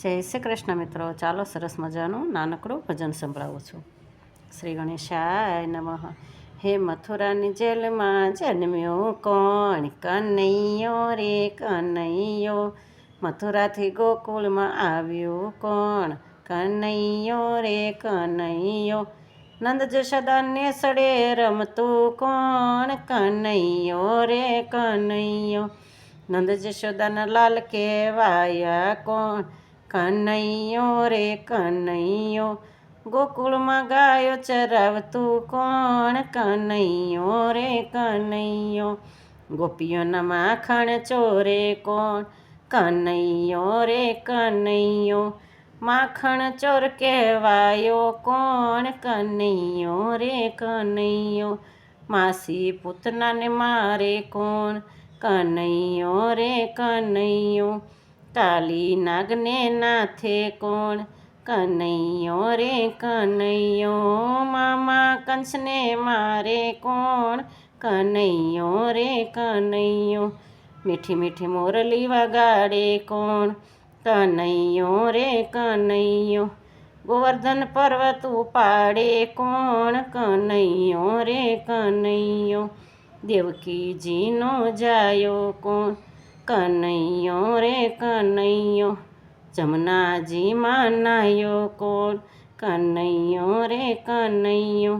જય શ્રી કૃષ્ણ મિત્રો, ચાલો સરસ મજાનું નાનકડું ભજન સંભળાવું છું. શ્રી ગણેશાય નમઃ. હે મથુરાની જેલમાં જન્મ્યો કોણ, કનૈયો રે કનૈયો. મથુરાથી ગોકુળમાં આવ્યું કોણ, કનૈયો રે કનૈયો. નંદ જશોદાને સડે રમતું કોણ, કનૈયો રે કનૈયો. નંદ જશોદાના લાલ કહેવાયા કોણ, કનૈયો રે કનૈયો. ગોકુળમાં ગાયો ચરાવતું કોણ, કનૈયો રે કનૈયો. ગોપીઓના માખણ ચોરે કોણ, કનૈયો રે કનૈયો. માખણ ચોર કહેવાયો કોણ, કનૈયો રે કનૈયો. માસી પૂતનાને મારે કોણ, કનૈયો રે કનૈયો. કાલી નાગને નાથે કોણ, કનૈયો રે કનૈયો. મામા કંસને મારે કોણ, કનૈયો રે કનૈયો. મીઠી મીઠી મોરલી વગાડે કોણ, કનૈયો રે કનૈયો. ગોવર્ધન પર્વત ઉપાડે કોણ, કનૈયો રે કનૈયો. દેવકીજીનો જાયો કોણ, કનૈયો રે કનૈયો. જમનાજીમાં નાયો કોણ, કનૈયો રે કનૈયો.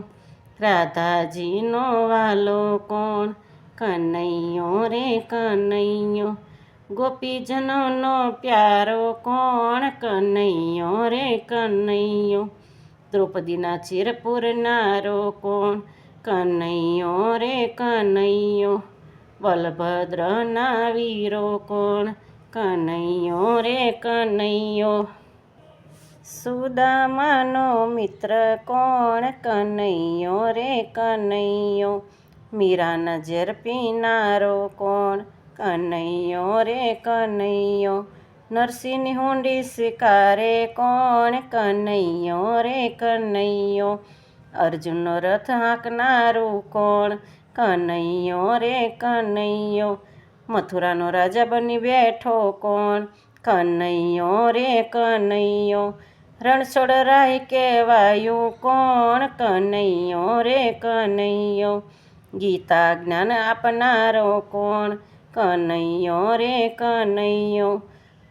રાધાજીનો વાલો કોણ, કનૈયો રે કનૈયો. ગોપીજનોનો પ્યારો કોણ, કનૈયો રે કનૈયો. દ્રૌપદીના ચીર પૂરનારો કોણ, કનૈયો રે કનૈયો. બલભદ્રના વીરો કોણ, કનૈયો રે કનૈયો. સુદામાનો મિત્ર કોણ, કનૈયો રે કનૈયો. મીરાના ઝેર પીનારો કોણ, કનૈયો રે કનૈયો. નરસિંહની હુંડી શિકારે કોણ, કનૈયો રે કનૈયો. અર્જુનનો રથ હાંકનારું કોણ, કનૈયો રે કનૈયો. મથુરાનો રાજા બની બેઠો કોણ, કનૈયો રે કનૈયો. રણછોડ રાય કહેવાયું કોણ, કનૈયો રે કનૈયો. ગીતા જ્ઞાન આપનારો કોણ, કનૈયો રે કનૈયો.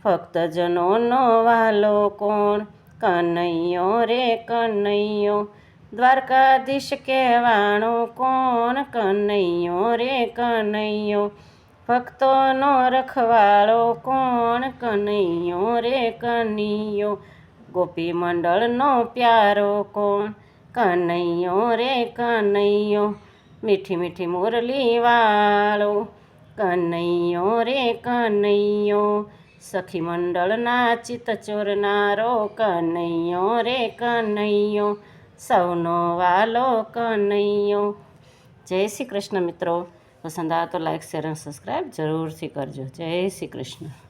ભક્તજનોનો વાલો કોણ, કનૈયો રે કનૈયો. દ્વારકાધીશ કહેવાણો કોણ, કનૈયો રે કનૈયો. ભક્તોનો રખવાળો કોણ, કનૈયો રે કનૈયો. ગોપી મંડળનો પ્યારો કોણ, કનૈયો રે કનૈયો. મીઠી મીઠી મુરલી વાળો, કનૈયો રે કનૈયો. સખી મંડળના ચિત્ત ચોરનારો, કનૈયો રે કનૈયો. સૌનો વાલો કનૈયો. જય શ્રી કૃષ્ણ મિત્રો. પસંદ આવે તો લાઈક શેર અને સબસ્ક્રાઈબ જરૂરથી કરજો. જય શ્રી કૃષ્ણ.